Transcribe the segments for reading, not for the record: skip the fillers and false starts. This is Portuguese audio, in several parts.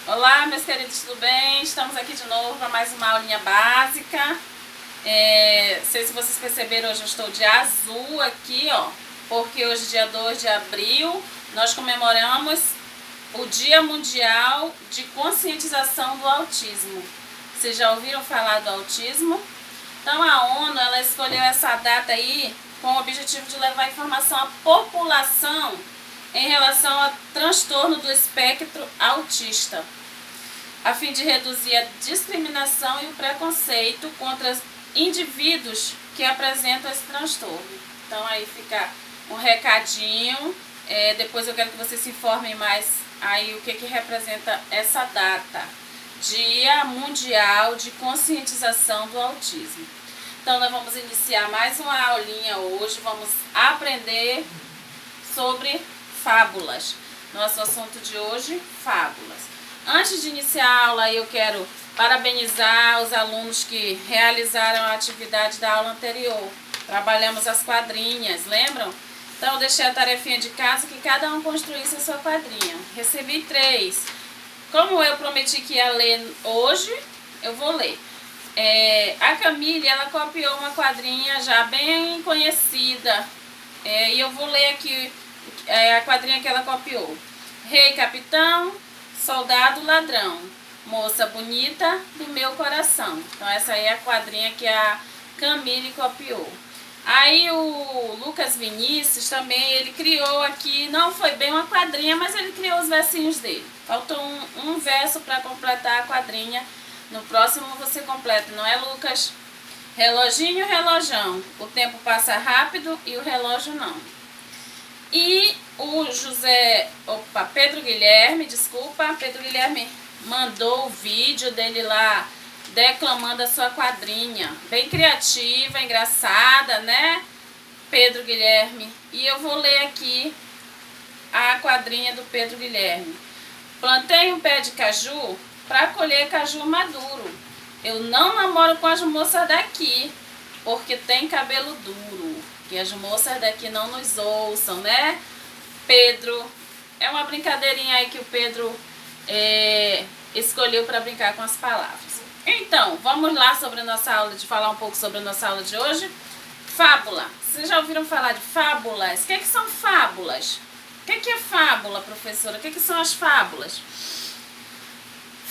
Olá, meus queridos, tudo bem? Estamos aqui de novo para mais uma aulinha básica. Não sei se vocês perceberam, hoje eu estou de azul aqui, ó, porque hoje, dia 2 de abril, nós comemoramos o Dia Mundial de Conscientização do Autismo. Vocês já ouviram falar do autismo? Então a ONU, ela escolheu essa data aí com o objetivo de levar informação à população em relação ao transtorno do espectro autista, a fim de reduzir a discriminação e o preconceito contra indivíduos que apresentam esse transtorno. Então aí fica um recadinho, depois eu quero que vocês se informem mais aí o que representa essa data, Dia Mundial de Conscientização do Autismo. Então nós vamos iniciar mais uma aulinha hoje, vamos aprender sobre fábulas. Nosso assunto de hoje, fábulas. Antes de iniciar a aula, eu quero parabenizar os alunos que realizaram a atividade da aula anterior. Trabalhamos as quadrinhas, lembram? Então eu deixei a tarefinha de casa que cada um construísse a sua quadrinha. Recebi 3. Como eu prometi que ia ler hoje, eu vou ler. A Camille, ela copiou uma quadrinha já bem conhecida. E eu vou ler aqui a quadrinha que ela copiou. Rei capitão, soldado ladrão, moça bonita do meu coração. Então essa aí é a quadrinha que a Camille copiou. Aí o Lucas Vinícius também, ele criou aqui, não foi bem uma quadrinha, mas ele criou os versinhos dele. Faltou um verso para completar a quadrinha. No próximo você completa, não é, Lucas? Reloginho, relojão, o tempo passa rápido e o relógio não. E o Pedro Guilherme mandou o vídeo dele lá declamando a sua quadrinha. Bem criativa, engraçada, né, Pedro Guilherme? E eu vou ler aqui a quadrinha do Pedro Guilherme. Plantei um pé de caju para colher caju maduro. Eu não namoro com as moças daqui, porque tem cabelo duro. Que as moças daqui não nos ouçam, né, Pedro? É uma brincadeirinha aí que o Pedro escolheu para brincar com as palavras. Então, vamos lá sobre a nossa aula, de falar um pouco sobre a nossa aula de hoje. Fábula. Vocês já ouviram falar de fábulas? O que são fábulas? O que é fábula, professora? O que são as fábulas?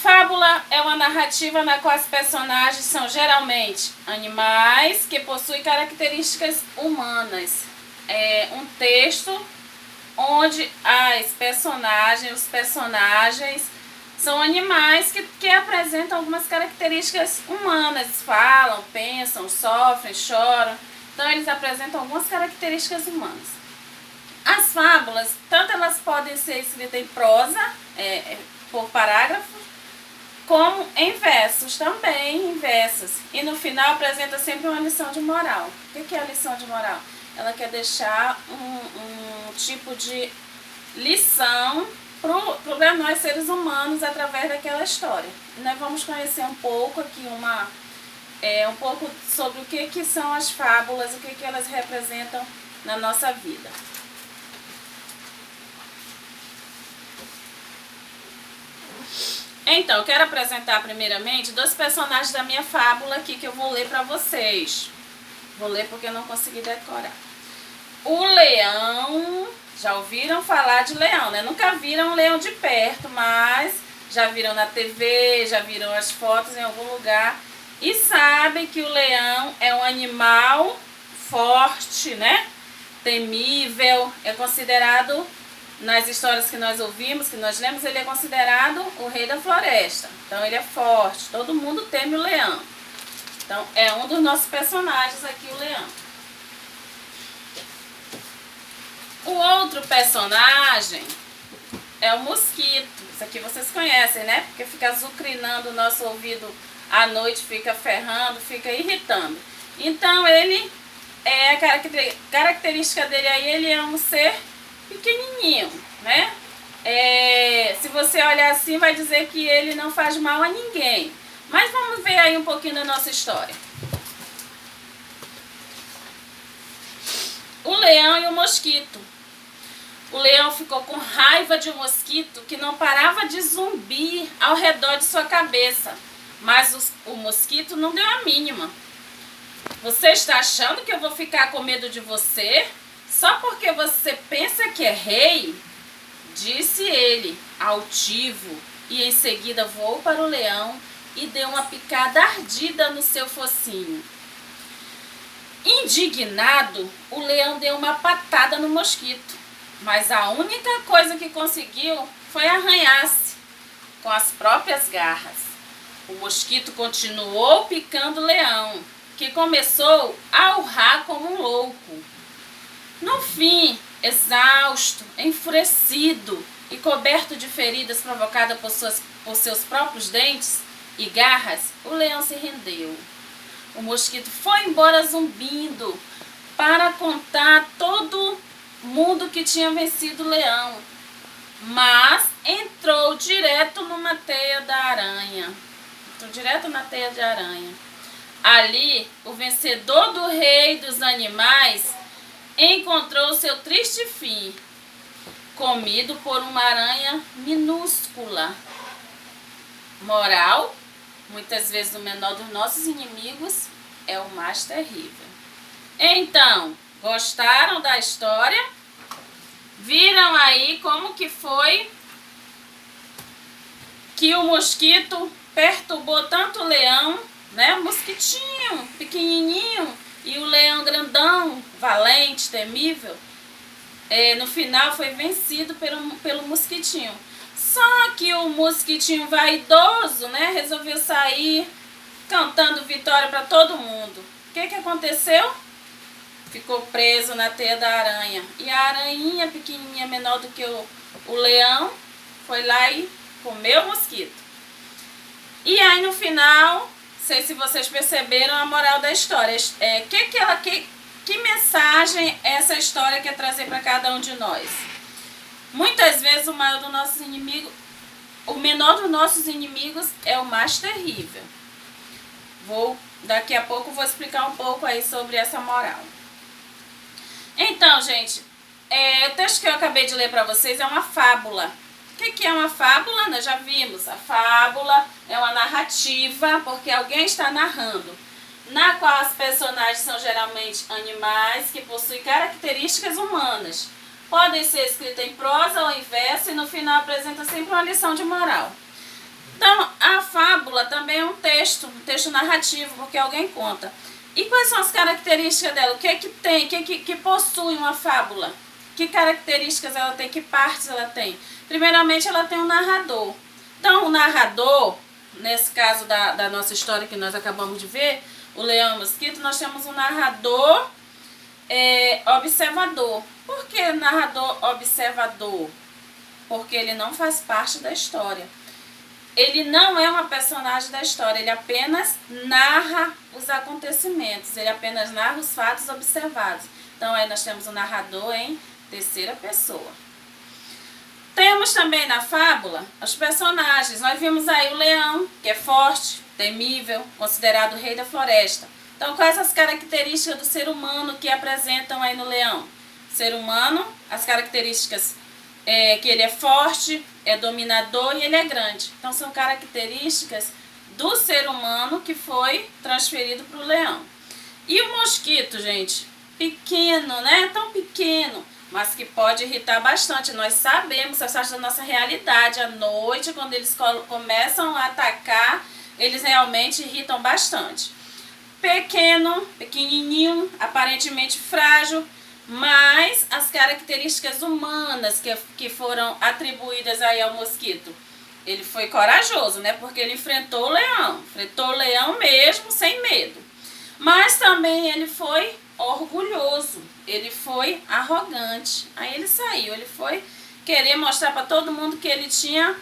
Fábula é uma narrativa na qual os personagens são geralmente animais que possuem características humanas. É um texto onde os personagens são animais que apresentam algumas características humanas. Falam, pensam, sofrem, choram. Então eles apresentam algumas características humanas. As fábulas, tanto elas podem ser escritas em prosa, por parágrafos, como em versos, também em versos. E no final apresenta sempre uma lição de moral. O que é a lição de moral? Ela quer deixar um tipo de lição para nós seres humanos através daquela história. E nós vamos conhecer um pouco aqui, um pouco sobre o que são as fábulas, o que elas representam na nossa vida. Então, eu quero apresentar primeiramente 2 personagens da minha fábula aqui que eu vou ler para vocês. Vou ler porque eu não consegui decorar. O leão, já ouviram falar de leão, né? Nunca viram um leão de perto, mas já viram na TV, já viram as fotos em algum lugar e sabem que o leão é um animal forte, né? Temível, é considerado, nas histórias que nós ouvimos, que nós lemos, ele é considerado o rei da floresta. Então ele é forte, todo mundo teme o leão. Então é um dos nossos personagens aqui, o leão. O outro personagem é o mosquito. Isso aqui vocês conhecem, né? Porque fica azucrinando o nosso ouvido à noite, fica ferrando, fica irritando. Então ele, a característica dele aí, ele é um ser pequenininho, né? Se você olhar assim, vai dizer que ele não faz mal a ninguém. Mas vamos ver aí um pouquinho da nossa história. O leão e o mosquito. O leão ficou com raiva de um mosquito que não parava de zumbir ao redor de sua cabeça. Mas o mosquito não deu a mínima. Você está achando que eu vou ficar com medo de você? Só porque você pensa que é rei? Disse ele, altivo, e em seguida voou para o leão e deu uma picada ardida no seu focinho. Indignado, o leão deu uma patada no mosquito, mas a única coisa que conseguiu foi arranhar-se com as próprias garras. O mosquito continuou picando o leão, que começou a urrar como um louco. No fim, exausto, enfurecido e coberto de feridas provocadas por seus próprios dentes e garras, o leão se rendeu. O mosquito foi embora zumbindo para contar a todo mundo que tinha vencido o leão, mas entrou direto numa teia da aranha. Entrou direto na teia de aranha. Ali, o vencedor do rei dos animais encontrou seu triste fim, comido por uma aranha minúscula. Moral: muitas vezes o menor dos nossos inimigos é o mais terrível. Então, gostaram da história? Viram aí como que foi que o mosquito perturbou tanto o leão, né? O mosquitinho pequenininho e o leão grandão, valente, temível, no final foi vencido pelo mosquitinho. Só que o mosquitinho vaidoso, né, resolveu sair cantando vitória para todo mundo. O que aconteceu? Ficou preso na teia da aranha. E a aranhinha pequenininha, menor do que o leão, foi lá e comeu o mosquito. E aí no final, não sei se vocês perceberam a moral da história. Que mensagem essa história quer trazer para cada um de nós? Muitas vezes o menor dos nossos inimigos é o mais terrível. Daqui a pouco vou explicar um pouco aí sobre essa moral. Então, gente, o texto que eu acabei de ler para vocês é uma fábula. O que é uma fábula? Nós já vimos. A fábula é uma narrativa, porque alguém está narrando, na qual as personagens são geralmente animais que possuem características humanas. Podem ser escritas em prosa ou em verso e no final apresenta sempre uma lição de moral. Então, a fábula também é um texto narrativo, porque alguém conta. E quais são as características dela? O que é que tem? O que possui uma fábula? Que características ela tem? Que partes ela tem? Primeiramente, ela tem um narrador. Então, o narrador, nesse caso da nossa história que nós acabamos de ver, o leão e o mosquito, nós temos um narrador observador. Por que narrador observador? Porque ele não faz parte da história. Ele não é uma personagem da história, ele apenas narra os acontecimentos, ele apenas narra os fatos observados. Então aí nós temos o narrador em terceira pessoa. Temos também na fábula os personagens. Nós vimos aí o leão, que é forte, temível, considerado o rei da floresta. Então quais as características do ser humano que apresentam aí no leão? Ser humano, as características que ele é forte, é dominador e ele é grande. Então são características do ser humano que foi transferido para o leão. E o mosquito, gente, pequeno, né? Tão pequeno, mas que pode irritar bastante. Nós sabemos, faz parte da nossa realidade. À noite, quando eles começam a atacar, eles realmente irritam bastante. Pequeno, pequenininho, aparentemente frágil, mas as características humanas que foram atribuídas aí ao mosquito. Ele foi corajoso, né? Porque ele enfrentou o leão mesmo, sem medo. Mas também ele foi orgulhoso, ele foi arrogante. Aí ele saiu, ele foi querer mostrar para todo mundo que ele tinha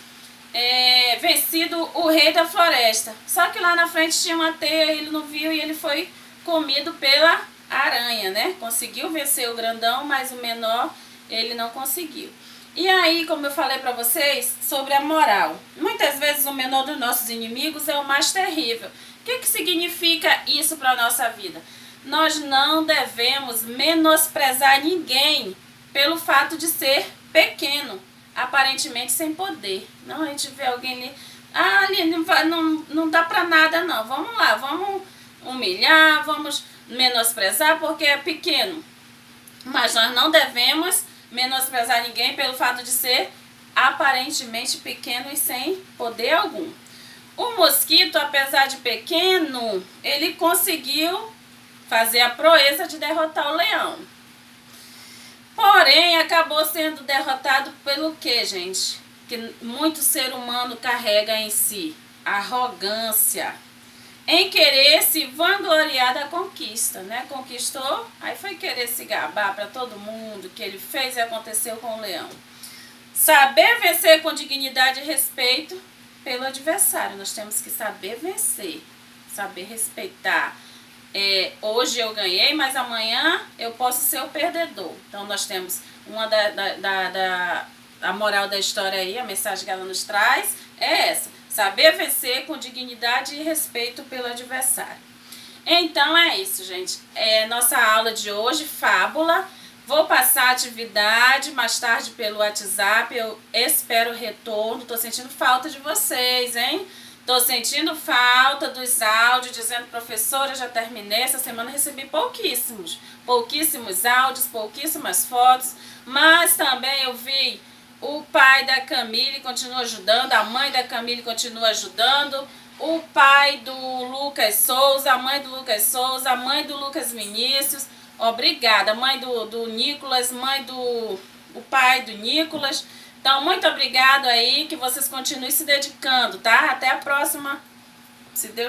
vencido o rei da floresta. Só que lá na frente tinha uma teia, ele não viu e ele foi comido pela aranha, né? Conseguiu vencer o grandão, mas o menor ele não conseguiu. E aí, como eu falei para vocês, sobre a moral. Muitas vezes o menor dos nossos inimigos é o mais terrível. O que significa isso para a nossa vida? Nós não devemos menosprezar ninguém pelo fato de ser pequeno, aparentemente sem poder. Não, a gente vê alguém ali, ali não dá pra nada não, vamos lá, vamos humilhar, vamos menosprezar porque é pequeno. Mas nós não devemos menosprezar ninguém pelo fato de ser aparentemente pequeno e sem poder algum. O mosquito, apesar de pequeno, ele conseguiu fazer a proeza de derrotar o leão. Porém, acabou sendo derrotado pelo quê, gente? Que muito ser humano carrega em si: arrogância, em querer se vangloriar da conquista, né? Conquistou, aí foi querer se gabar para todo mundo que ele fez e aconteceu com o leão. Saber vencer com dignidade e respeito pelo adversário. Nós temos que saber vencer, saber respeitar. Hoje eu ganhei, mas amanhã eu posso ser o perdedor. Então nós temos uma a moral da história aí, a mensagem que ela nos traz é essa: saber vencer com dignidade e respeito pelo adversário. Então é isso, gente. Nossa aula de hoje, fábula. Vou passar a atividade mais tarde pelo WhatsApp. Eu espero o retorno. Tô sentindo falta de vocês, hein? Tô sentindo falta dos áudios, dizendo: professora, já terminei. Essa semana recebi pouquíssimos áudios, pouquíssimas fotos. Mas também eu vi o pai da Camille continua ajudando, a mãe da Camille continua ajudando, o pai do Lucas Souza, a mãe do Lucas Souza, a mãe do Lucas Vinícius. Obrigada, mãe do Nicolas, o pai do Nicolas. Então, muito obrigado aí, que vocês continuem se dedicando, tá? Até a próxima, se Deus